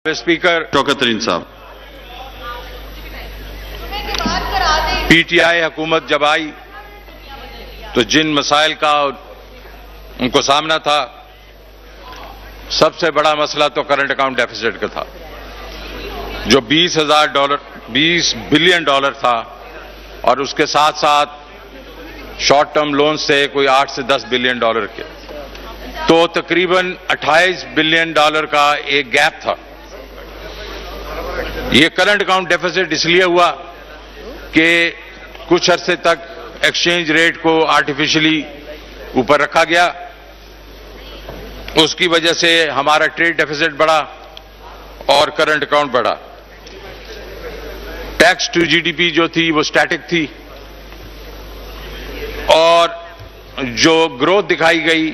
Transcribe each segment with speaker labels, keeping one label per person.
Speaker 1: Speaker
Speaker 2: Shaukat तरीन साहब,
Speaker 1: PTI हुकूमत जब आई तो जिन मसाइल का उनको सामना था, सबसे बड़ा मसला तो करंट अकाउंट डेफिसिट का था, जो $20 बिलियन था, और उसके साथ साथ शॉर्ट टर्म लोन्स थे कोई 8 से 10 बिलियन डॉलर के, तो तकरीबन $28 बिलियन का एक गैप था। ये करंट अकाउंट डेफिसिट इसलिए हुआ कि कुछ अरसे तक एक्सचेंज रेट को आर्टिफिशियली ऊपर रखा गया, उसकी वजह से हमारा ट्रेड डेफिसिट बढ़ा और करंट अकाउंट बढ़ा। टैक्स टू जीडीपी जो थी वो स्टैटिक थी, और जो ग्रोथ दिखाई गई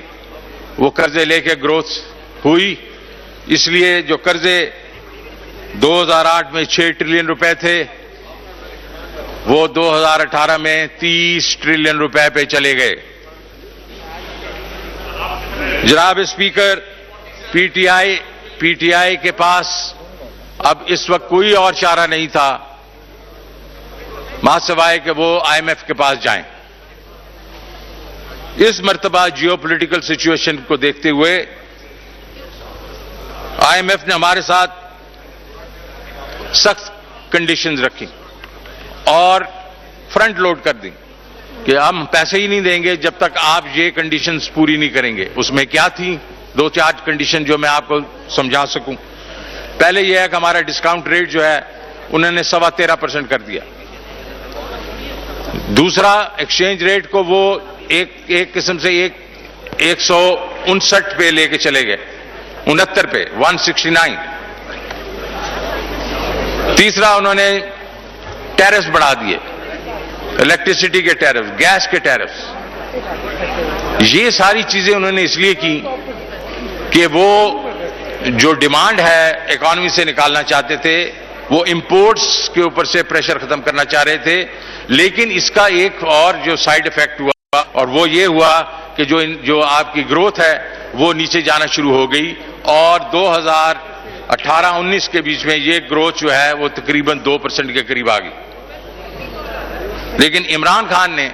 Speaker 1: वो कर्जे लेके ग्रोथ हुई। इसलिए जो कर्जे 2008 में 6 ट्रिलियन रुपए थे, वो 2018 में 30 ट्रिलियन रुपए पे चले गए। जनाब स्पीकर, पीटीआई के पास अब इस वक्त कोई और चारा नहीं था सिवाय कि वो आईएमएफ के पास जाएं। इस मर्तबा जियोपॉलिटिकल सिचुएशन को देखते हुए आईएमएफ ने हमारे साथ सख्त कंडीशंस रखी और फ्रंट लोड कर दी कि हम पैसे ही नहीं देंगे जब तक आप ये कंडीशंस पूरी नहीं करेंगे। उसमें क्या थी? 2-4 कंडीशन जो मैं आपको समझा सकूं। पहले यह है कि हमारा डिस्काउंट रेट जो है उन्होंने 13.25% कर दिया। दूसरा, एक्सचेंज रेट को वो एक किस्म से 159 पे लेके चले गए, 69 पे, 169। तीसरा, उन्होंने टैरिफ्स बढ़ा दिए, इलेक्ट्रिसिटी के टैरिफ, गैस के टैरिफ। ये सारी चीजें उन्होंने इसलिए की कि वो जो डिमांड है इकॉनमी से निकालना चाहते थे, वो इंपोर्ट्स के ऊपर से प्रेशर खत्म करना चाह रहे थे। लेकिन इसका एक और जो साइड इफेक्ट हुआ, और वो ये हुआ कि जो आपकी ग्रोथ है वो नीचे जाना शुरू हो गई, और 2018-19 के बीच में ये ग्रोथ जो है वो तकरीबन 2% के करीब आ गई। लेकिन इमरान खान ने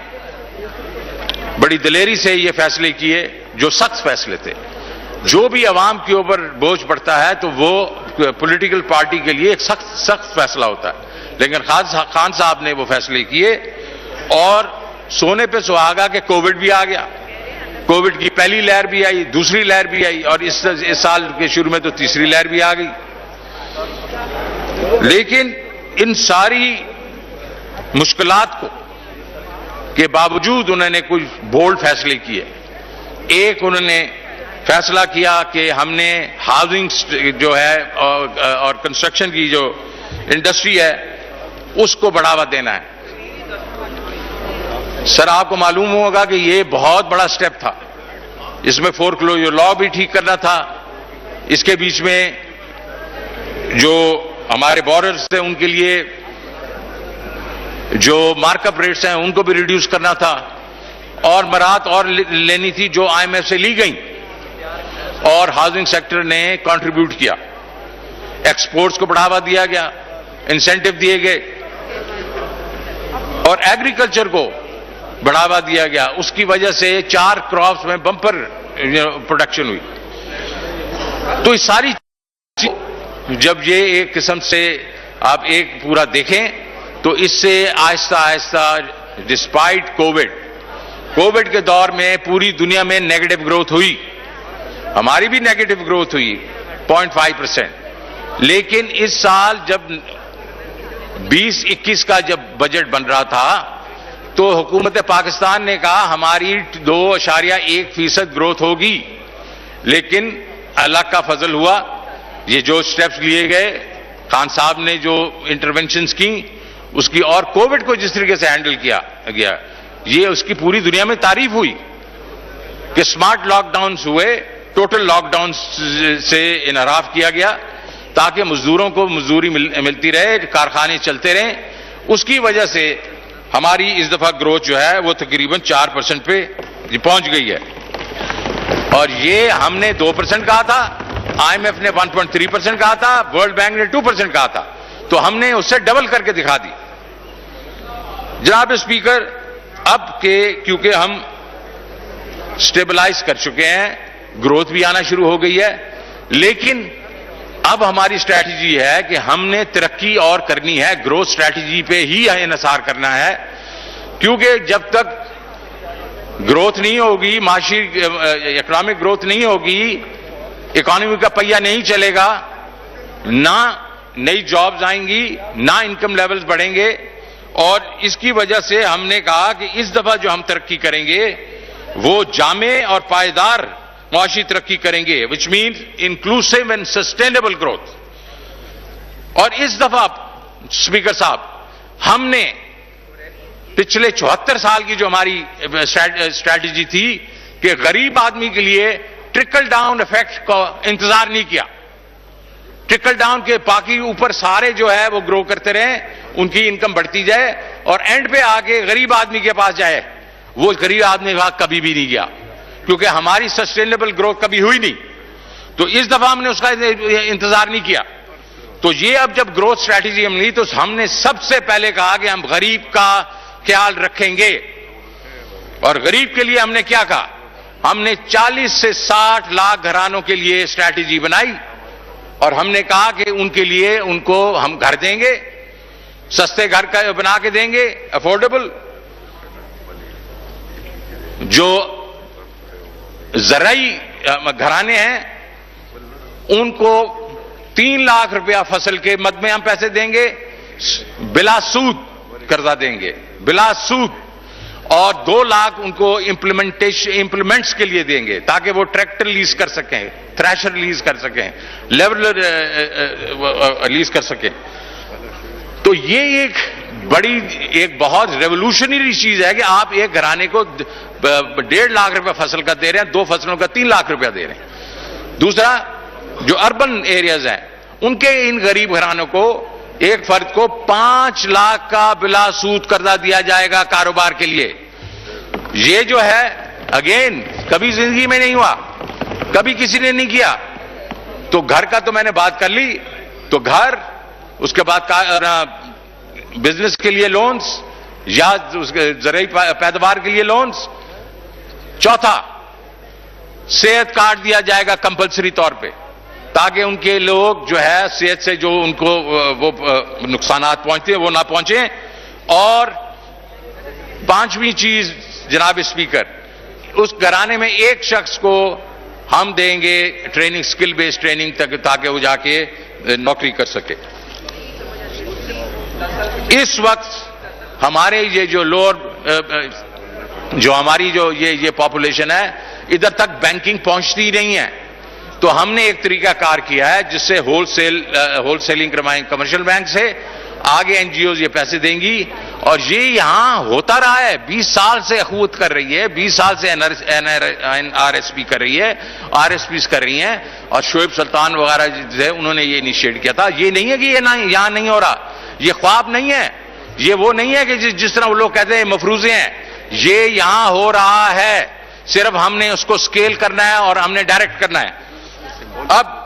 Speaker 1: बड़ी दिलेरी से ये फैसले किए, जो सख्त फैसले थे। जो भी अवाम के ऊपर बोझ पड़ता है तो वो पॉलिटिकल पार्टी के लिए एक सख्त फैसला होता है, लेकिन खान साहब ने वो फैसले किए, और सोने पे सुहागा के कोविड भी आ गया। कोविड की पहली लहर भी आई, दूसरी लहर भी आई, और इस साल के शुरू में तो तीसरी लहर भी आ गई। लेकिन इन सारी मुश्किलात के बावजूद उन्होंने कुछ बोल्ड फैसले किए। एक, उन्होंने फैसला किया कि हमने हाउसिंग जो है और कंस्ट्रक्शन की जो इंडस्ट्री है उसको बढ़ावा देना है। सर, आपको मालूम होगा कि ये बहुत बड़ा स्टेप था। इसमें फोरक्लोजर लॉ भी ठीक करना था, इसके बीच में जो हमारे बॉर्डर्स थे उनके लिए जो मार्कअप रेट्स हैं उनको भी रिड्यूस करना था, और मराहत और लेनी थी जो आईएमएफ से ली गई, और हाउसिंग सेक्टर ने कंट्रीब्यूट किया। एक्सपोर्ट्स को बढ़ावा दिया गया, इंसेंटिव दिए गए, और एग्रीकल्चर को बढ़ावा दिया गया। उसकी वजह से 4 क्रॉप्स में बम्पर प्रोडक्शन हुई। तो इस सारी जब ये एक किस्म से आप एक पूरा देखें तो इससे आहिस्ता आहिस्ता, डिस्पाइट कोविड के दौर में पूरी दुनिया में नेगेटिव ग्रोथ हुई, हमारी भी नेगेटिव ग्रोथ हुई 0.5%। लेकिन इस साल जब 2021 का जब बजट बन रहा था तो हुकूमत पाकिस्तान ने कहा हमारी 2.1% ग्रोथ होगी। लेकिन अल्लाह का फजल हुआ, ये जो स्टेप्स लिए गए, खान साहब ने जो इंटरवेंशंस की उसकी, और कोविड को जिस तरीके से हैंडल किया गया, ये उसकी पूरी दुनिया में तारीफ हुई कि स्मार्ट लॉकडाउन्स हुए, टोटल लॉकडाउन से इनहराफ किया गया ताकि मजदूरों को मजदूरी मिलती रहे, कारखाने चलते रहें। उसकी वजह से हमारी इस दफा ग्रोथ जो है वो तकरीबन 4% पे पहुंच गई है, और ये हमने 2% कहा था आईएमएफ ने 1.3% कहा था, वर्ल्ड बैंक ने 2% कहा था, तो हमने उससे डबल करके दिखा दी। जनाब स्पीकर, अब के क्योंकि हम स्टेबलाइज कर चुके हैं, ग्रोथ भी आना शुरू हो गई है, लेकिन अब हमारी स्ट्रैटेजी है कि हमने तरक्की और करनी है, ग्रोथ स्ट्रैटेजी पे ही इन्हिसार करना है, क्योंकि जब तक ग्रोथ नहीं होगी, माशी इकोनॉमिक ग्रोथ नहीं होगी, इकोनॉमी का पहिया नहीं चलेगा, ना नई जॉब्स आएंगी, ना इनकम लेवल्स बढ़ेंगे। और इसकी वजह से हमने कहा कि इस दफा जो हम तरक्की करेंगे वो जामे और पायदार मुआशी तरक्की करेंगे, which means inclusive and sustainable growth. और इस दफा स्पीकर साहब, हमने पिछले 74 साल की जो हमारी स्ट्रैटेजी थी कि गरीब आदमी के लिए ट्रिकल डाउन इफेक्ट का इंतजार नहीं किया। ट्रिकल डाउन के बाकी ऊपर सारे जो है वो ग्रो करते रहे, उनकी इनकम बढ़ती जाए और एंड पे आके गरीब आदमी के पास जाए, वो गरीब आदमी के पास कभी भी नहीं गया, क्योंकि हमारी सस्टेनेबल ग्रोथ कभी हुई नहीं। तो इस दफा हमने उसका इंतजार नहीं किया। तो ये अब जब ग्रोथ स्ट्रैटेजी हम ली, तो हमने सबसे पहले कहा कि हम गरीब का ख्याल रखेंगे। और गरीब के लिए हमने क्या कहा, हमने 40 से 60 लाख घरानों के लिए स्ट्रैटेजी बनाई और हमने कहा कि उनके लिए उनको हम घर देंगे, सस्ते घर का बना के देंगे, अफोर्डेबल। जो जराई घराने हैं उनको 3 लाख रुपया फसल के मद में हम पैसे देंगे, बिला सूद कर्जा देंगे, बिला सूद। और 2 लाख उनको इंप्लीमेंट्स के लिए देंगे ताकि वो ट्रैक्टर लीज कर सकें, थ्रैशर लीज कर सकें, लेवलर लीज कर सकें। तो ये एक बहुत रेवोल्यूशनरी चीज है कि आप एक घराने को 1.5 लाख रुपया फसल का दे रहे हैं, 2 फसलों का 3 लाख रुपया दे रहे हैं। दूसरा, जो अर्बन एरियाज हैं उनके इन गरीब घरानों को, एक फर्द को 5 लाख का बिला सूद कर्जा दिया जाएगा कारोबार के लिए। ये जो है अगेन कभी जिंदगी में नहीं हुआ, कभी किसी ने नहीं किया। तो घर का तो मैंने बात कर ली, तो घर, उसके बाद बिजनेस के लिए लोन्स या उसके जरिए पैदावार के लिए लोन्स। चौथा, सेहत कार्ड दिया जाएगा कंपलसरी तौर पे, ताकि उनके लोग जो है सेहत से जो उनको वो नुकसानात पहुंचते हैं वो ना पहुंचे। और 5वीं चीज जनाब स्पीकर, उस घराने में एक शख्स को हम देंगे ट्रेनिंग, स्किल बेस्ड ट्रेनिंग तक, ताकि वो जाके नौकरी कर सके। इस वक्त हमारे ये जो लोअर, जो हमारी जो ये पॉपुलेशन है, इधर तक बैंकिंग पहुंचती नहीं है। तो हमने एक तरीका कार किया है जिससे होलसेलिंग करवाएं कमर्शियल बैंक से, आगे एनजीओ ये पैसे देंगी। और ये यहां होता रहा है, 20 साल से अखूत कर रही है, 20 साल से एनआरएसपी कर रही है, आरएसपी कर रही हैं। और शोएब सुल्तान वगैरह जो उन्होंने ये इनिशिएट किया था। ये नहीं है कि ये यहां नहीं हो रहा, ये ख्वाब नहीं है, ये वो नहीं है कि जिस तरह वो लोग कहते हैं मफरूजे हैं, ये यहां हो रहा है। सिर्फ हमने उसको स्केल करना है और हमने डायरेक्ट करना है। अब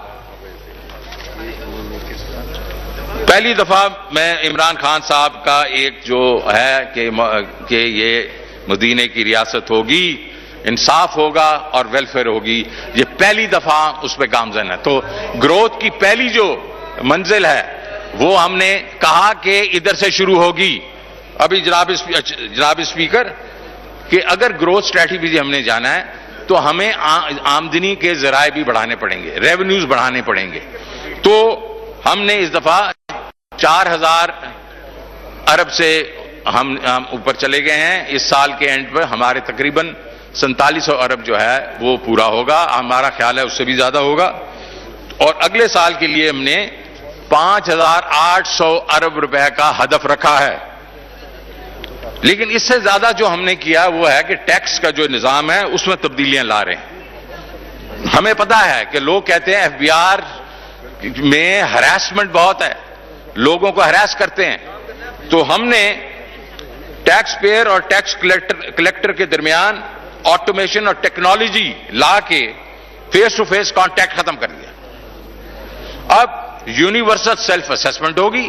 Speaker 1: पहली दफा मैं इमरान खान साहब का एक जो है कि ये मदीने की रियासत होगी, इंसाफ होगा और वेलफेयर होगी, ये पहली दफा उस पर गामजन है। तो ग्रोथ की पहली जो मंजिल है वो हमने कहा कि इधर से शुरू होगी। अभी जनाब स्पीकर, कि अगर ग्रोथ स्ट्रैटेजी हमने जाना है तो हमें आमदनी के जराए भी बढ़ाने पड़ेंगे, रेवेन्यूज बढ़ाने पड़ेंगे। तो हमने इस दफा 4000 अरब से हम ऊपर चले गए हैं। इस साल के एंड पर हमारे तकरीबन 4700 अरब जो है वो पूरा होगा, हमारा ख्याल है उससे भी ज्यादा होगा। और अगले साल के लिए हमने 5800 अरब रुपए का हदफ रखा है। लेकिन इससे ज्यादा जो हमने किया वो है कि टैक्स का जो निजाम है उसमें तब्दीलियां ला रहे हैं। हमें पता है कि लोग कहते हैं एफबीआर में हरासमेंट बहुत है, लोगों को हरास करते हैं। तो हमने टैक्स पेयर और टैक्स कलेक्टर के दरमियान ऑटोमेशन और टेक्नोलॉजी ला के फेस टू फेस कांटेक्ट खत्म कर दिया। अब यूनिवर्सल सेल्फ असेसमेंट होगी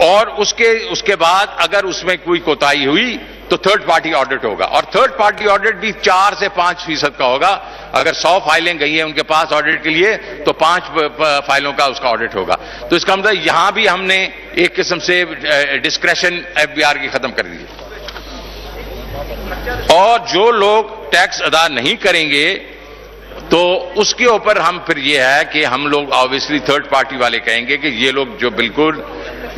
Speaker 1: और उसके बाद अगर उसमें कोई कोताही हुई तो थर्ड पार्टी ऑडिट होगा, और थर्ड पार्टी ऑडिट भी 4 से 5% का होगा। अगर 100 फाइलें गई हैं उनके पास ऑडिट के लिए तो 5 फाइलों का उसका ऑडिट होगा। तो इसका मतलब यहां भी हमने एक किस्म से डिस्क्रेशन एफबीआर की खत्म कर दी है। और जो लोग टैक्स अदा नहीं करेंगे तो उसके ऊपर हम फिर ये है कि हम लोग ऑब्वियसली थर्ड पार्टी वाले कहेंगे कि ये लोग जो बिल्कुल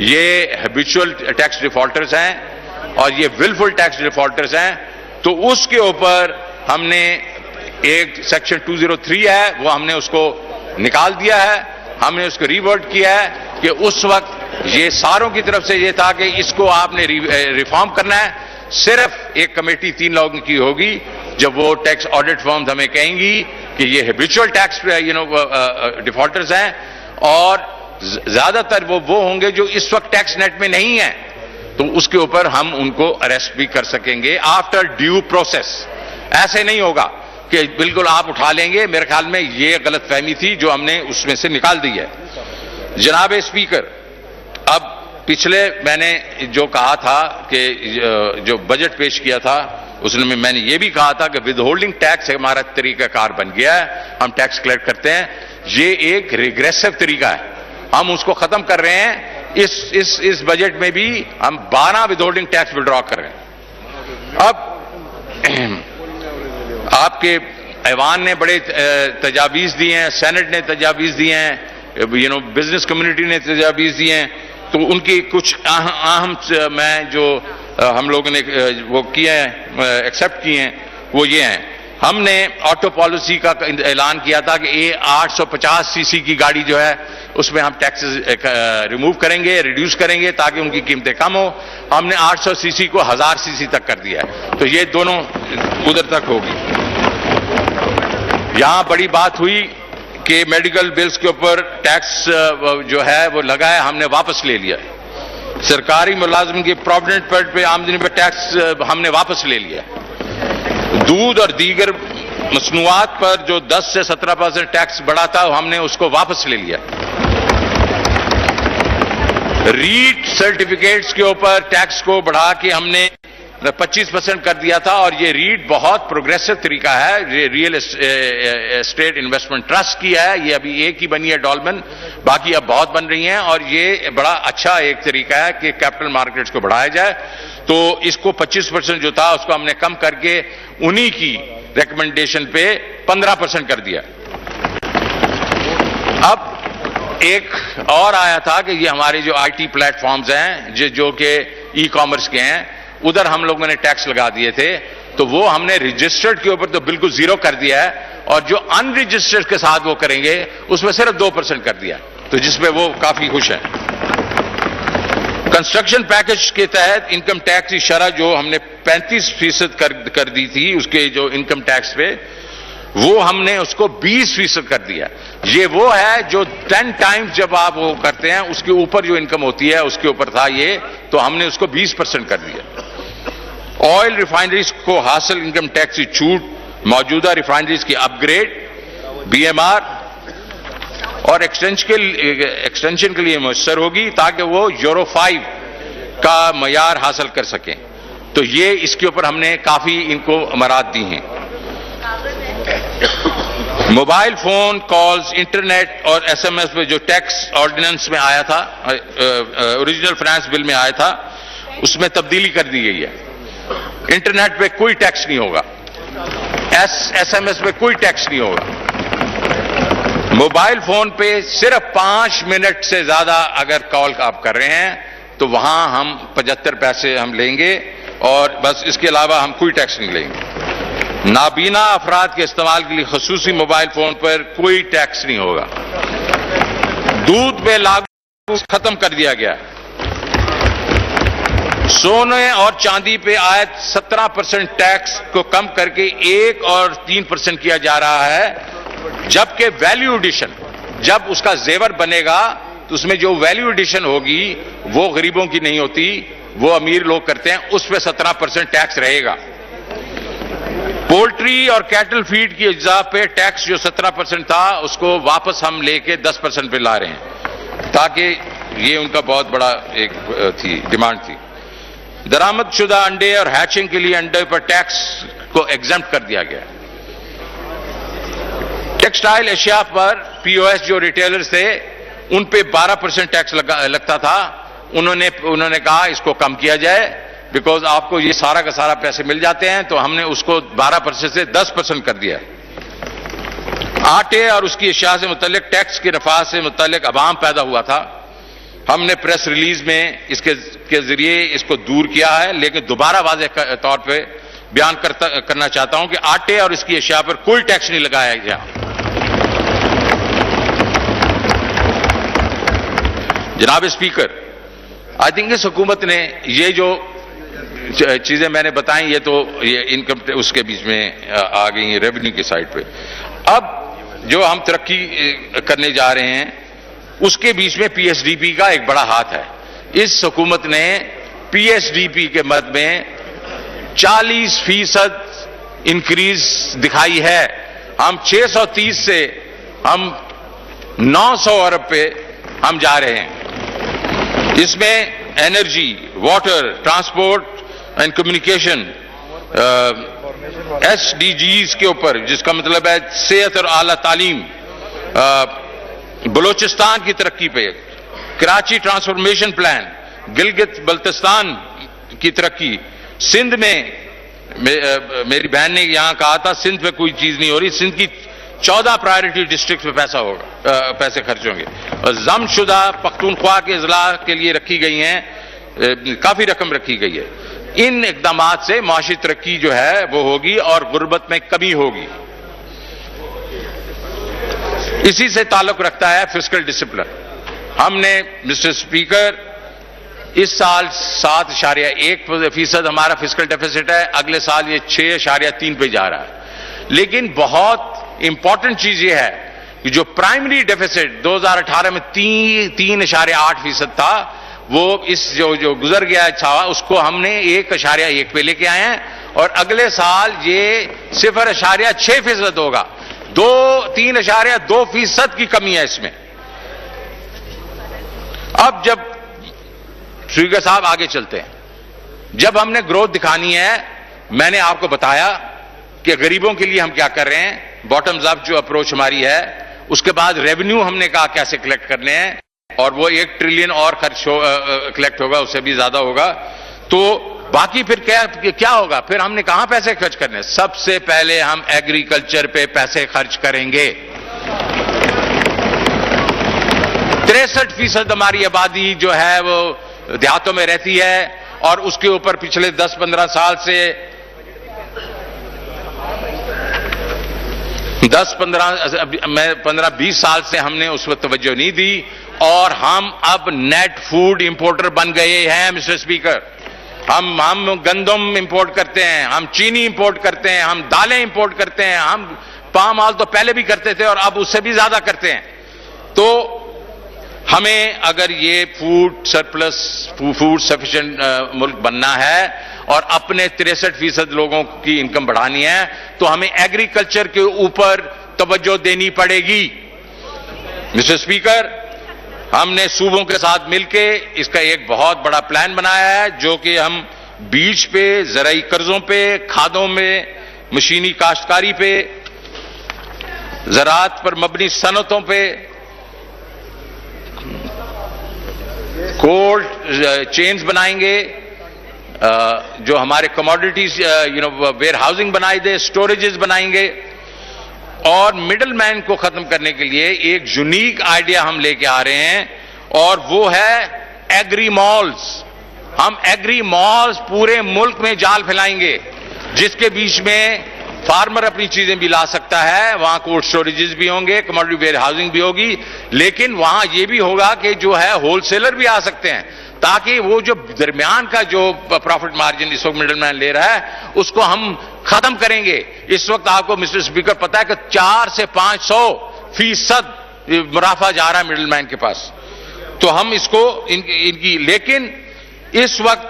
Speaker 1: ये हैबिचुअल टैक्स डिफॉल्टर्स हैं और ये विलफुल टैक्स डिफॉल्टर्स हैं, तो उसके ऊपर हमने एक सेक्शन 203 है वो हमने उसको निकाल दिया है। हमने उसको रिवर्ट किया है कि उस वक्त ये सारों की तरफ से ये था कि इसको आपने रिफॉर्म करना है। सिर्फ एक कमेटी 3 लोगों की होगी जब वो टैक्स ऑडिट फर्म्स हमें कहेंगी कि ये हैबिचुअल टैक्स डिफॉल्टर्स हैं और ज्यादातर वो होंगे जो इस वक्त टैक्स नेट में नहीं है, तो उसके ऊपर हम उनको अरेस्ट भी कर सकेंगे आफ्टर ड्यू प्रोसेस। ऐसे नहीं होगा कि बिल्कुल आप उठा लेंगे। मेरे ख्याल में ये गलत फहमी थी जो हमने उसमें से निकाल दी है। जनाब स्पीकर, अब पिछले मैंने जो कहा था कि जो बजट पेश किया था उसमें मैंने ये भी कहा था कि विदहोल्डिंग टैक्स हमारा तरीकाकार बन गया है। हम टैक्स कलेक्ट करते हैं, ये एक रिग्रेसिव तरीका है, हम उसको खत्म कर रहे हैं। इस बजट में भी हम 12 विदहोल्डिंग टैक्स विड्रॉ कर रहे हैं। अब आपके ऐवान ने बड़े तजावीज दिए हैं, सेनेट ने तजावीज दिए हैं, बिजनेस कम्युनिटी ने तजावीज दिए हैं, तो उनकी कुछ अहम मैं जो हम लोगों ने वो किए हैं, एक्सेप्ट किए हैं, वो ये हैं। हमने ऑटो पॉलिसी का ऐलान किया था कि ये 850 सीसी की गाड़ी जो है उसमें हम टैक्सेस रिमूव करेंगे, रिड्यूस करेंगे ताकि उनकी कीमतें कम हो। हमने 800 सीसी को 1000 सीसी तक कर दिया है, तो ये दोनों उधर तक होगी। यहां बड़ी बात हुई कि मेडिकल बिल्स के ऊपर टैक्स जो है वो लगा है, हमने वापस ले लिया। सरकारी मुलाजिम की प्रोविडेंट फंड पे आमदनी पे टैक्स हमने वापस ले लिया। दूध और दीगर मसनूआत पर जो 10 से 17% टैक्स बढ़ा था हमने उसको वापस ले लिया। रीट सर्टिफिकेट्स के ऊपर टैक्स को बढ़ा के हमने 25% कर दिया था, और ये रीट बहुत प्रोग्रेसिव तरीका है। ये रियल एस्टेट इन्वेस्टमेंट ट्रस्ट की है, ये अभी एक ही बनी है डॉल्मन, बाकी अब बहुत बन रही हैं, और ये बड़ा अच्छा एक तरीका है कि कैपिटल मार्केट्स को बढ़ाया जाए। तो इसको 25% जो था उसको हमने कम करके उन्हीं की रिकमेंडेशन पे 15% कर दिया। अब एक और आया था कि ये हमारे जो आईटी प्लेटफॉर्म्स हैं जो कि ई कॉमर्स के हैं, उधर हम लोगों ने टैक्स लगा दिए थे, तो वो हमने रजिस्टर्ड के ऊपर तो बिल्कुल 0 कर दिया है, और जो अनरजिस्टर्ड के साथ वो करेंगे उसमें सिर्फ 2% कर दिया, तो जिसमें वो काफी खुश हैं। कंस्ट्रक्शन पैकेज के तहत इनकम टैक्स की शरह जो हमने 35% कर दी थी उसके जो इनकम टैक्स पे, वो हमने उसको 20% कर दिया। ये वो है जो 10 टाइम्स जब आप वो करते हैं उसके ऊपर जो इनकम होती है उसके ऊपर था ये, तो हमने उसको 20% कर दिया। ऑयल रिफाइनरीज को हासिल इनकम टैक्स की छूट मौजूदा रिफाइनरीज की अपग्रेड, बीएमआर और एक्सटेंशन के लिए मुयस्सर होगी ताकि वो यूरो 5 का मयार हासिल कर सकें। तो ये इसके ऊपर हमने काफी इनको अमरात दी हैं। मोबाइल फोन कॉल्स, इंटरनेट और एसएमएस पे जो टैक्स ऑर्डिनेंस में आया था, ओरिजिनल फाइनेंस बिल में आया था, उसमें तब्दीली कर दी गई है। इंटरनेट पे कोई टैक्स नहीं होगा, एसएमएस पे कोई टैक्स नहीं होगा। मोबाइल फोन पे सिर्फ 5 मिनट से ज्यादा अगर कॉल आप कर रहे हैं तो वहां हम 75 पैसे हम लेंगे, और बस इसके अलावा हम कोई टैक्स नहीं लेंगे। नाबीना अफराद के इस्तेमाल के लिए खसूसी मोबाइल फोन पर कोई टैक्स नहीं होगा। दूध पे लागू खत्म कर दिया गया। सोने और चांदी पे आयत 17% टैक्स को कम करके 1 और 3% किया जा रहा है, जबकि वैल्यू एडिशन जब उसका जेवर बनेगा तो उसमें जो वैल्यू एडिशन होगी वो गरीबों की नहीं होती, वो अमीर लोग करते हैं, उस पर 17% टैक्स रहेगा। पोल्ट्री और कैटल फीड की अज्जा पे टैक्स जो 17% था उसको वापस हम लेके 10% पे ला रहे हैं, ताकि ये उनका बहुत बड़ा एक थी डिमांड थी। दरामदशुदा अंडे और हैचिंग के लिए अंडे पर टैक्स को एग्जम्प्ट कर दिया गया। टेक्सटाइल एशिया पर पीओएस जो रिटेलर्स थे उन पे 12% टैक्स लगता था, उन्होंने कहा इसको कम किया जाए, बिकॉज आपको ये सारा का सारा पैसे मिल जाते हैं, तो हमने उसको 12% से 10% कर दिया। आटे और उसकी अशिया से मुतल्लिक टैक्स के नफा से मुतल्लिक अवाम पैदा हुआ था। हमने प्रेस रिलीज में इसके जरिए इसको दूर किया है, लेकिन दोबारा वाज़ेह तौर पे बयान करना चाहता हूं कि आटे और इसकी अशिया पर कोई टैक्स नहीं लगाया गया। जनाब स्पीकर, आई थिंक इस हुकूमत ने ये जो चीजें मैंने बताई, ये इनकम उसके बीच में आ गई हैं, रेवेन्यू की साइड पे। अब जो हम तरक्की करने जा रहे हैं उसके बीच में पीएसडीपी का एक बड़ा हाथ है। इस हुकूमत ने पीएसडीपी के मद में 40% इंक्रीज दिखाई है। हम 630 से हम 900 अरब पे हम जा रहे हैं। इसमें energy, water, transport and communication, SDGs के ऊपर, जिसका मतलब है सेहत और आला तालीम, बलोचिस्तान की तरक्की पे, कराची ट्रांसफॉर्मेशन प्लान, गिलगित बल्तिस्तान की तरक्की, सिंध में मेरी बहन ने यहां कहा था सिंध पे कोई चीज नहीं हो रही, सिंध की 14 प्रायोरिटी डिस्ट्रिक्ट में पैसे खर्च होंगे। और जमशुदा पख्तूनख्वा के अजला के लिए रखी गई हैं, काफी रकम रखी गई है। इन इकदाम से माशी तरक्की जो है वो होगी और गुर्बत में कमी होगी। इसी से ताल्लुक रखता है फिस्कल डिसिप्लिन। हमने मिस्टर स्पीकर इस साल 7.1% हमारा फिस्कल डेफिसिट है, अगले साल ये 6.3 पे जा रहा है। लेकिन बहुत इंपॉर्टेंट चीज ये है कि जो प्राइमरी डेफिसिट 2018 में 3.8% था, वो इस जो गुजर गया था उसको हमने 1.1 पे लेके आए हैं, और अगले साल ये 0.6% होगा। 3.2% की कमी है इसमें। अब जब स्पीकर साहब आगे चलते हैं, जब हमने ग्रोथ दिखानी है, मैंने आपको बताया कि गरीबों के लिए हम क्या कर रहे हैं, बॉटम्स अप जो अप्रोच हमारी है। उसके बाद रेवेन्यू हमने कहा कैसे कलेक्ट करने हैं, और वो 1 ट्रिलियन और खर्च कलेक्ट होगा, उससे भी ज्यादा होगा। तो बाकी फिर क्या होगा, फिर हमने कहां पैसे खर्च करने। सबसे पहले हम एग्रीकल्चर पे पैसे खर्च करेंगे। 63% हमारी आबादी जो है वो देहातों में रहती है, और उसके ऊपर पिछले 10-15 साल से 15-20 साल से हमने उस वक्त तवज्जो नहीं दी, और हम अब नेट फूड इंपोर्टर बन गए हैं। मिस्टर स्पीकर, हम गंदम इंपोर्ट करते हैं, हम चीनी इंपोर्ट करते हैं, हम दालें इंपोर्ट करते हैं, हम पाम ऑयल तो पहले भी करते थे और अब उससे भी ज्यादा करते हैं। तो हमें अगर ये फूड सरप्लस, फूड सफिशिएंट मुल्क बनना है और अपने 63% लोगों की इनकम बढ़ानी है, तो हमें एग्रीकल्चर के ऊपर तवज्जो देनी पड़ेगी। मिस्टर स्पीकर, हमने सूबों के साथ मिलके इसका एक बहुत बड़ा प्लान बनाया है, जो कि हम बीज पे, ज़राई कर्जों पे, खादों में, मशीनी काश्तकारी पे, ज़राअत पर मबनी सनतों पे, कोल्ड चेन्स बनाएंगे, जो हमारे कमोडिटीज वेयर हाउसिंग बनाई दे, स्टोरेजेस बनाएंगे, और मिडल मैन को खत्म करने के लिए एक यूनिक आइडिया हम लेके आ रहे हैं, और वो है एग्री मॉल्स। हम एग्री मॉल्स पूरे मुल्क में जाल फैलाएंगे, जिसके बीच में फार्मर अपनी चीजें भी ला सकता है, वहां कोल्ड स्टोरेजेस भी होंगे, कमोडिटी वेयर हाउसिंग भी होगी, लेकिन वहां यह भी होगा कि जो है होलसेलर भी आ सकते हैं, ताकि वो जो दरमियान का जो प्रॉफिट मार्जिन इस वक्त मिडल मैन ले रहा है उसको हम खत्म करेंगे। इस वक्त आपको मिस्टर स्पीकर पता है कि 400 से 500% मुनाफा जा रहा है मिडल मैन के पास। तो हम इसको इनकी लेकिन इस वक्त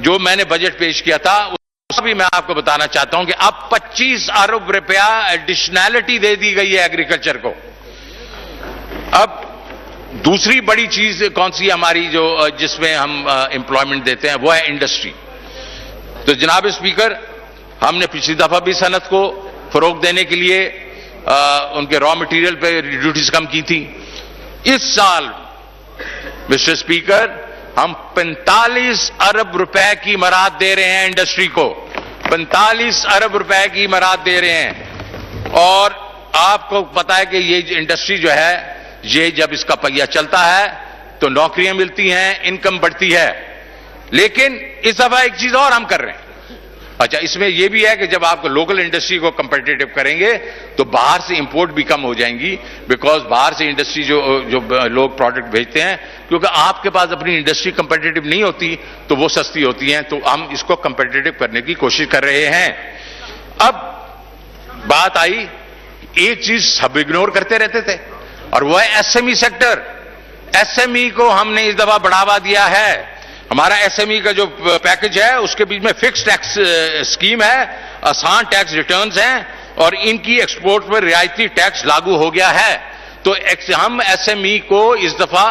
Speaker 1: जो मैंने बजट पेश किया था भी मैं आपको बताना चाहता हूं कि अब 25 अरब रुपया एडिशनैलिटी दे दी गई है एग्रीकल्चर को। अब दूसरी बड़ी चीज कौन सी हमारी जो जिसमें हम एम्प्लॉयमेंट देते हैं वो है इंडस्ट्री। तो जनाब स्पीकर, हमने पिछली दफा भी सनत को फरोग देने के लिए उनके रॉ मटेरियल पे ड्यूटीज कम की थी। इस साल मिस्टर स्पीकर हम 45 अरब रुपए की मराद दे रहे हैं इंडस्ट्री को, 45 अरब रुपए की मराद दे रहे हैं। और आपको पता है कि ये इंडस्ट्री जो है, ये जब इसका पहिया चलता है तो नौकरियां मिलती हैं, इनकम बढ़ती है। लेकिन इस दफा एक चीज और हम कर रहे हैं। अच्छा, इसमें यह भी है कि जब आपको लोकल इंडस्ट्री को कंपेटिटिव करेंगे तो बाहर से इंपोर्ट भी कम हो जाएंगी, बिकॉज बाहर से इंडस्ट्री जो लोग प्रोडक्ट भेजते हैं, क्योंकि आपके पास अपनी इंडस्ट्री कंपेटिटिव नहीं होती तो वो सस्ती होती हैं। तो हम इसको कंपेटिटिव करने की कोशिश कर रहे हैं। अब बात आई, एक चीज सब इग्नोर करते रहते थे और वो है एसएमई सेक्टर। एसएमई को हमने इस दफा बढ़ावा दिया है। हमारा एसएमई का जो पैकेज है उसके बीच में फिक्स टैक्स स्कीम है, आसान टैक्स रिटर्न्स हैं और इनकी एक्सपोर्ट पर रियायती टैक्स लागू हो गया है। तो हम एसएमई को इस दफा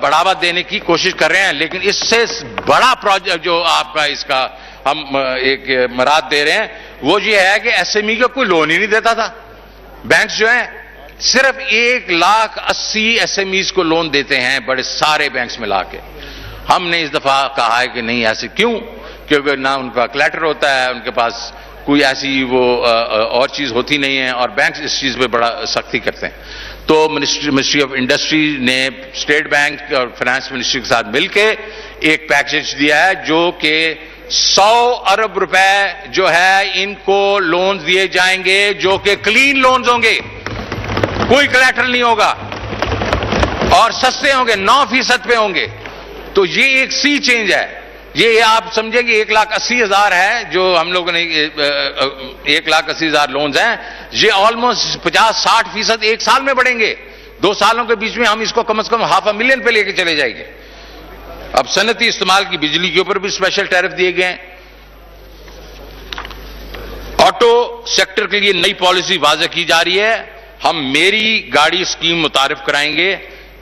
Speaker 1: बढ़ावा देने की कोशिश कर रहे हैं। लेकिन इससे बड़ा प्रोजेक्ट जो आपका इसका हम एक मराद दे रहे हैं वो ये है कि एसएमई का कोई लोन ही नहीं देता था। बैंक्स जो हैं सिर्फ 1,80,000 एसएमईज को लोन देते हैं, बड़े सारे बैंक्स मिला के। हमने इस दफा कहा है कि नहीं, ऐसे क्यों? क्योंकि ना उनका क्लैटर होता है, उनके पास कोई ऐसी वो और चीज होती नहीं है और बैंक इस चीज पे बड़ा सख्ती करते हैं। तो मिनिस्ट्री ऑफ इंडस्ट्री ने स्टेट बैंक और फाइनेंस मिनिस्ट्री के साथ मिलकर एक पैकेज दिया है जो कि 100 अरब रुपए जो है इनको लोन दिए जाएंगे, जो कि क्लीन लोन्स होंगे, कोई कलेक्टर नहीं होगा और सस्ते होंगे, 9% पे होंगे। तो ये एक सी चेंज है। ये आप समझे कि 1,80,000 है जो हम लोगों ने 1,80,000 लोन्स हैं, ये ऑलमोस्ट 50-60% एक साल में बढ़ेंगे। 2 सालों के बीच में हम इसको कम से कम 500,000 पे लेके चले जाएंगे। अब सनती इस्तेमाल की बिजली के ऊपर भी स्पेशल टैरिफ दिए गए हैं। ऑटो सेक्टर के लिए नई पॉलिसी वाज़ेह की जा रही है। हम मेरी गाड़ी स्कीम मुतारिफ कराएंगे।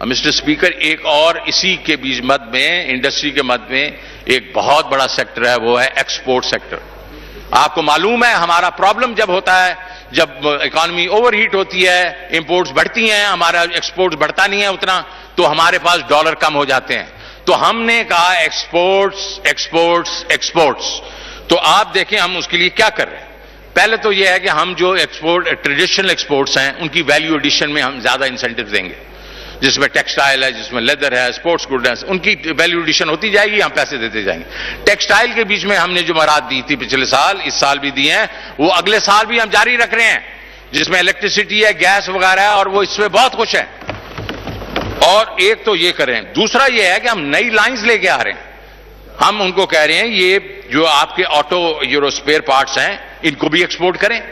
Speaker 1: मिस्टर स्पीकर, एक और इसी के बीच मद में, इंडस्ट्री के मद में एक बहुत बड़ा सेक्टर है, वो है एक्सपोर्ट सेक्टर। आपको मालूम है हमारा प्रॉब्लम जब होता है, जब इकॉनमी ओवरहीट होती है, इंपोर्ट्स बढ़ती हैं, हमारा एक्सपोर्ट्स बढ़ता नहीं है उतना, तो हमारे पास डॉलर कम हो जाते हैं। तो हमने कहा एक्सपोर्ट्स एक्सपोर्ट्स एक्सपोर्ट्स। तो आप देखें हम उसके लिए क्या कर रहे हैं। पहले तो यह है कि हम जो एक्सपोर्ट ट्रेडिशनल एक्सपोर्ट्स हैं उनकी वैल्यू एडिशन में हम ज्यादा इंसेंटिव देंगे, जिसमें टेक्सटाइल है, जिसमें लेदर है, स्पोर्ट्स गुड है, उनकी वैल्यू एडिशन होती जाएगी, हम पैसे देते जाएंगे। टेक्सटाइल के बीच में हमने जो मराद दी थी पिछले साल, इस साल भी दी हैं, वो अगले साल भी हम जारी रख रहे हैं, जिसमें इलेक्ट्रिसिटी है, गैस वगैरह है, और वो इसमें बहुत खुश है। और एक तो ये करें, दूसरा ये है कि हम नई लाइंस लेके आ रहे हैं। हम उनको कह रहे हैं ये जो आपके ऑटो यूरो स्पेयर पार्ट्स हैं इनको भी एक्सपोर्ट करें,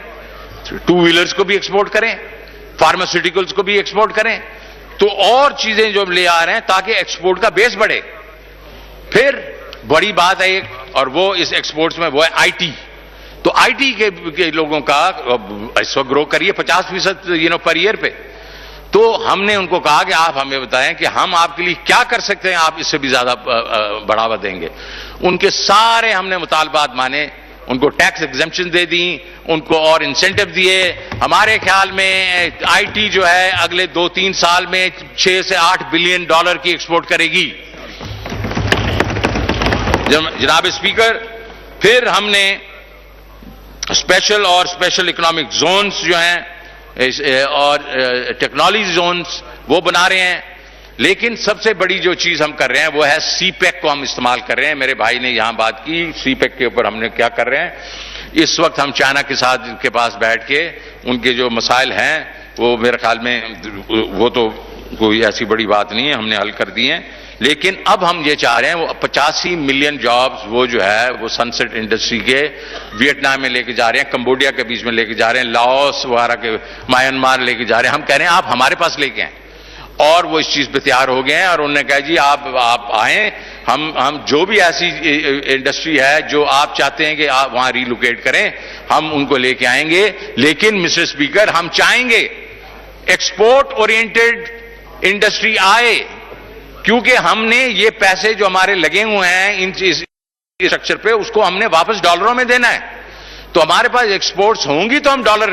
Speaker 1: 2 व्हीलर्स को भी एक्सपोर्ट करें, फार्मास्यूटिकल्स को भी एक्सपोर्ट करें। तो और चीजें जो ले आ रहे हैं ताकि एक्सपोर्ट का बेस बढ़े। फिर बड़ी बात है एक, और वो इस एक्सपोर्ट्स में वो है आईटी। तो आईटी के लोगों का इस वक्त ग्रो करिए 50% पर ईयर पे। तो हमने उनको कहा कि आप हमें बताएं कि हम आपके लिए क्या कर सकते हैं, आप इससे भी ज्यादा बढ़ावा देंगे। उनके सारे हमने मुतालबात माने, उनको टैक्स एग्जेम्पशन दे दी, उनको और इंसेंटिव दिए। हमारे ख्याल में आईटी जो है अगले 2-3 साल में 6 से 8 बिलियन डॉलर की एक्सपोर्ट करेगी। जनाब स्पीकर, फिर हमने स्पेशल और स्पेशल इकोनॉमिक जोन्स जो हैं और टेक्नोलॉजी जोन्स वो बना रहे हैं। लेकिन सबसे बड़ी जो चीज हम कर रहे हैं वो है सीपेक को हम इस्तेमाल कर रहे हैं। मेरे भाई ने यहां बात की सीपेक के ऊपर हमने क्या कर रहे हैं। इस वक्त हम चाइना के साथ के पास बैठ के उनके जो मसाइल हैं वो मेरे ख्याल में वो तो कोई ऐसी बड़ी बात नहीं है, हमने हल कर दिए हैं। लेकिन अब हम ये चाह रहे हैं वो 85 मिलियन जॉब्स वो जो है वो सनसेट इंडस्ट्री के वियतनाम में लेके जा रहे हैं, कंबोडिया के बीच में लेके जा रहे हैं, लाओस वगैरह के, म्यांमार लेके जा रहे हैं। हम कह रहे हैं आप हमारे पास लेके आए और वो इस चीज पे तैयार हो गए हैं और उन्होंने कहा जी आप आए, हम जो भी ऐसी इंडस्ट्री है जो आप चाहते हैं कि आप वहां रिलोकेट करें, हम उनको लेके आएंगे। लेकिन मिस्टर स्पीकर, हम चाहेंगे एक्सपोर्ट ओरिएंटेड इंडस्ट्री आए, क्योंकि हमने ये पैसे जो हमारे लगे हुए हैं इन स्ट्रक्चर पे, उसको हमने वापस डॉलरों में देना है। तो हमारे पास एक्सपोर्ट्स होंगी तो हम डॉलर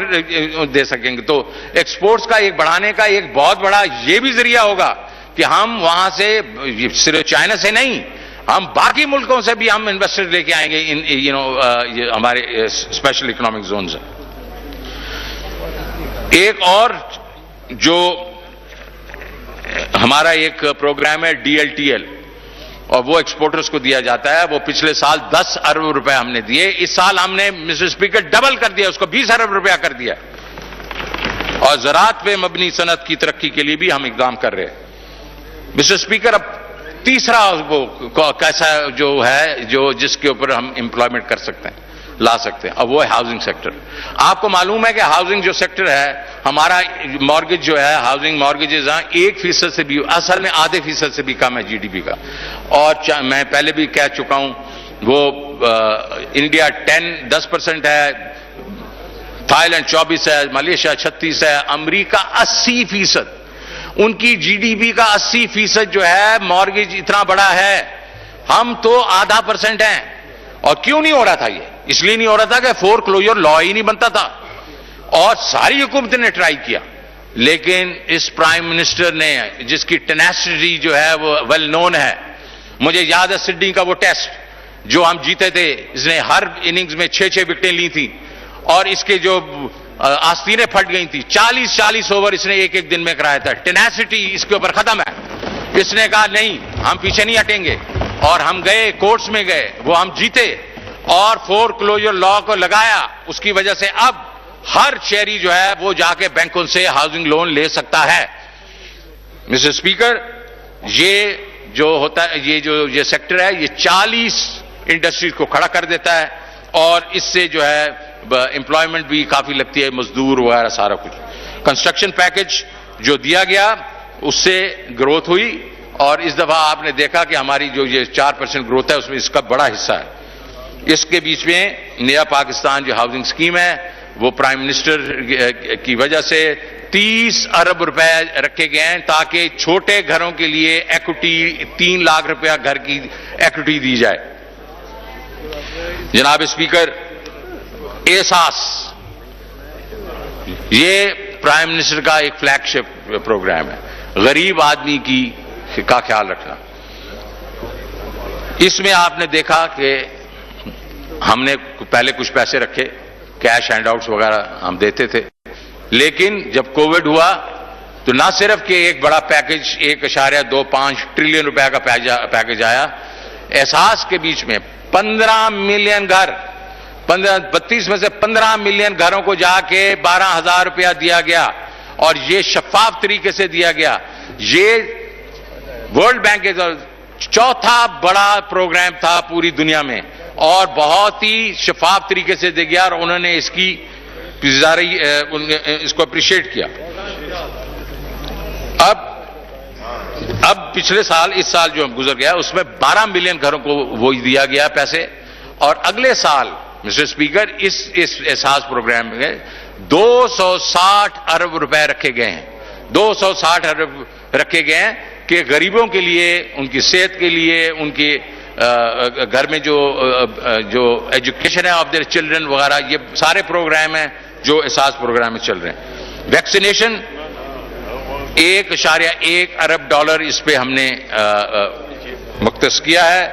Speaker 1: दे सकेंगे। तो एक्सपोर्ट्स का एक बढ़ाने का एक बहुत बड़ा ये भी जरिया होगा कि हम वहां से, सिर्फ चाइना से नहीं, हम बाकी मुल्कों से भी हम इन्वेस्टर लेके आएंगे इन ये हमारे स्पेशल इकोनॉमिक जोन से। एक और जो हमारा एक प्रोग्राम है DLTL, और वो एक्सपोर्टर्स को दिया जाता है। वो पिछले साल 10 अरब रुपए हमने दिए, इस साल हमने मिस्टर स्पीकर डबल कर दिया, उसको 20 अरब रुपया कर दिया। और ज़राअत पे मबनी सनत की तरक्की के लिए भी हम इकदाम कर रहे हैं। मिस्टर स्पीकर, अब तीसरा वो कैसा जो है, जो जिसके ऊपर हम एम्प्लॉयमेंट कर सकते हैं, ला सकते हैं, अब वो है हाउसिंग सेक्टर। आपको मालूम है कि हाउसिंग जो सेक्टर है हमारा, मॉर्गेज जो है, हाउसिंग मॉर्गेजेस 1% से भी, असल में आधे फीसद से भी कम है GDP का। और मैं पहले भी कह चुका हूं, वो इंडिया 10% है, थाईलैंड 24 है, मलेशिया 36 है, अमेरिका 80%। उनकी GDP का 80% जो है मॉर्गेज इतना बड़ा है, हम तो आधा % हैं। और क्यों नहीं हो रहा था ये? इसलिए नहीं हो रहा था कि फोरक्लोजर लॉ ही नहीं बनता था, और सारी हुकूमत ने ट्राई किया। लेकिन इस प्राइम मिनिस्टर ने, जिसकी टेनेसिटी जो है वो वेल नोन है, मुझे याद है सिडनी का वो टेस्ट जो हम जीते थे, इसने हर इनिंग्स में 6-6 विकेटें ली थी, और इसके जो आस्तीनें फट गई थी, 40-40 ओवर इसने एक दिन में कराया था। टेनेसिटी इसके ऊपर खत्म है। इसने कहा नहीं, हम पीछे नहीं हटेंगे, और हम गए, कोर्ट्स में गए, वो हम जीते, और फोरक्लोजर लॉ को लगाया। उसकी वजह से अब हर शहरी जो है वो जाके बैंकों से हाउसिंग लोन ले सकता है। मिस्टर स्पीकर, ये जो होता है, ये सेक्टर है, ये 40 इंडस्ट्रीज को खड़ा कर देता है, और इससे जो है एम्प्लॉयमेंट भी काफी लगती है, मजदूर वगैरह सारा कुछ। कंस्ट्रक्शन पैकेज जो दिया गया उससे ग्रोथ हुई, और इस दफा आपने देखा कि हमारी जो ये 4% ग्रोथ है उसमें इसका बड़ा हिस्सा है। इसके बीच में नया पाकिस्तान जो हाउसिंग स्कीम है, वो प्राइम मिनिस्टर की वजह से 30 अरब रुपए रखे गए हैं, ताकि छोटे घरों के लिए इक्विटी 3 लाख रुपया घर की इक्विटी दी जाए। जनाब स्पीकर, एहसास, ये प्राइम मिनिस्टर का एक फ्लैगशिप प्रोग्राम है, गरीब आदमी का ख्याल रखना। इसमें आपने देखा कि हमने पहले कुछ पैसे रखे, कैश हैंडआउट्स वगैरह हम देते थे, लेकिन जब कोविड हुआ तो ना सिर्फ कि एक बड़ा पैकेज 1.25 ट्रिलियन रुपए का पैकेज आया, एहसास के बीच में 15 मिलियन घर, 32 में से 15 मिलियन घरों को जाके 12,000 रुपया दिया गया, और ये शफाफ तरीके से दिया गया। ये वर्ल्ड बैंक का चौथा बड़ा प्रोग्राम था पूरी दुनिया में, और बहुत ही शफाफ तरीके से दिया गया, और उन्होंने इसको अप्रिशिएट किया। अब पिछले साल, इस साल जो गुजर गया, उसमें 12 मिलियन घरों को वो दिया गया पैसे, और अगले साल मिस्टर स्पीकर इस एहसास प्रोग्राम में 260 अरब रुपए रखे गए हैं। 260 अरब रखे गए हैं कि गरीबों के लिए, उनकी सेहत के लिए, उनके घर में जो एजुकेशन है ऑफ देयर चिल्ड्रन वगैरह, ये सारे प्रोग्राम हैं जो एहसास प्रोग्राम में चल रहे हैं। वैक्सीनेशन 1.1 अरब डॉलर इस पे हमने मुख्तस किया है,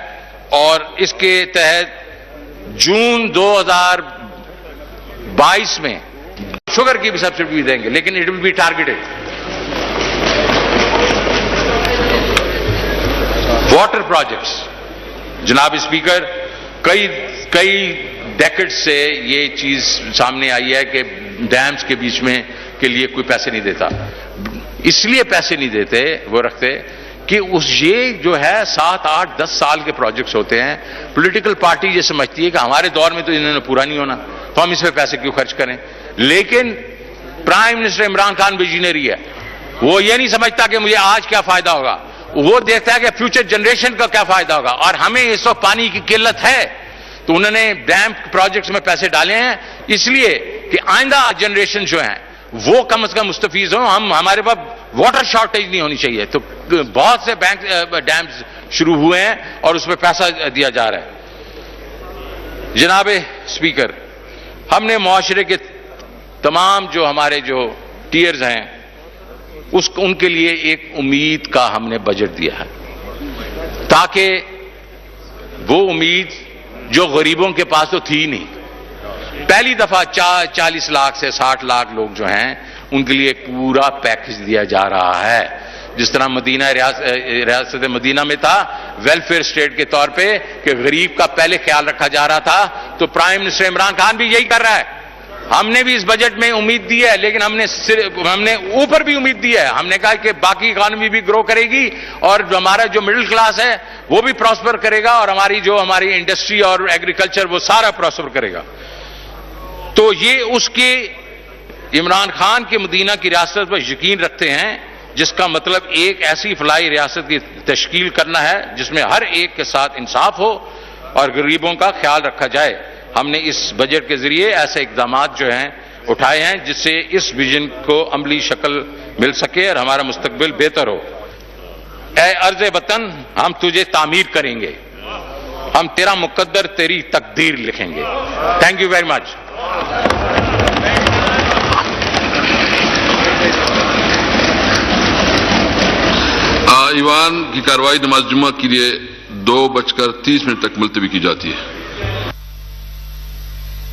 Speaker 1: और इसके तहत जून 2022 में शुगर की भी सब्सिडी देंगे, लेकिन it will be targeted. Water projects, जनाब स्पीकर, कई डेकेड से ये चीज सामने आई है कि डैम्स के बीच में के लिए कोई पैसे नहीं देता। इसलिए पैसे नहीं देते, वो रखते कि ये जो है 7, 8, 10 साल के प्रोजेक्ट्स होते हैं। पॉलिटिकल पार्टी ये समझती है कि हमारे दौर में तो इन्होंने पूरा नहीं होना, तो हम इस पे पैसे क्यों खर्च करें। लेकिन prime minister Imran Khan visionary है, वो ये नहीं समझता कि मुझे आज क्या फायदा होगा, वो देखता है कि फ्यूचर जनरेशन का क्या फायदा होगा। और हमें इस वक्त पानी की किल्लत है, तो उन्होंने डैम प्रोजेक्ट्स में पैसे डाले हैं इसलिए कि आइंदा जनरेशन जो है वो कम से कम मुस्तफीज हो। हमारे पास वाटर शॉर्टेज नहीं होनी चाहिए। तो बहुत से बैंक डैम्स शुरू हुए हैं और उसमें पैसा दिया जा रहा है। जनाब स्पीकर, हमने मुआशरे के तमाम जो हमारे जो टीयर्स हैं उनके लिए एक उम्मीद का हमने बजट दिया है, ताकि वो उम्मीद जो गरीबों के पास तो थी नहीं, पहली दफा 40 लाख से 60 लाख लोग जो हैं उनके लिए पूरा पैकेज दिया जा रहा है। जिस तरह मदीना रियासत मदीना में था वेलफेयर स्टेट के तौर पे कि गरीब का पहले ख्याल रखा जा रहा था, तो प्राइम मिनिस्टर इमरान खान भी यही कर रहा है। हमने भी इस बजट में उम्मीद दी है, लेकिन हमने ऊपर भी उम्मीद दी है। हमने कहा कि बाकी इकॉनमी भी ग्रो करेगी और हमारा जो मिडिल क्लास है वो भी प्रॉस्पर करेगा और हमारी इंडस्ट्री और एग्रीकल्चर वो सारा प्रॉस्पर करेगा। तो ये उसके इमरान खान के मदीना की रियासत पर यकीन रखते हैं, जिसका मतलब एक ऐसी फलाई रियासत की तश्कील करना है जिसमें हर एक के साथ इंसाफ हो और गरीबों का ख्याल रखा जाए। हमने इस बजट के जरिए ऐसे इकदाम जो हैं उठाए हैं जिससे इस विजन को अमली शक्ल मिल सके और हमारा मुस्तकबिल बेहतर हो। ए अर्ज़ वतन, हम तुझे तामीर करेंगे, हम तेरा मुकद्दर तेरी तकदीर लिखेंगे। Thank you very much.
Speaker 2: ईवान की कार्रवाई नमाज जुम्मा के लिए 2:30 तक मुलतवी की जाती है।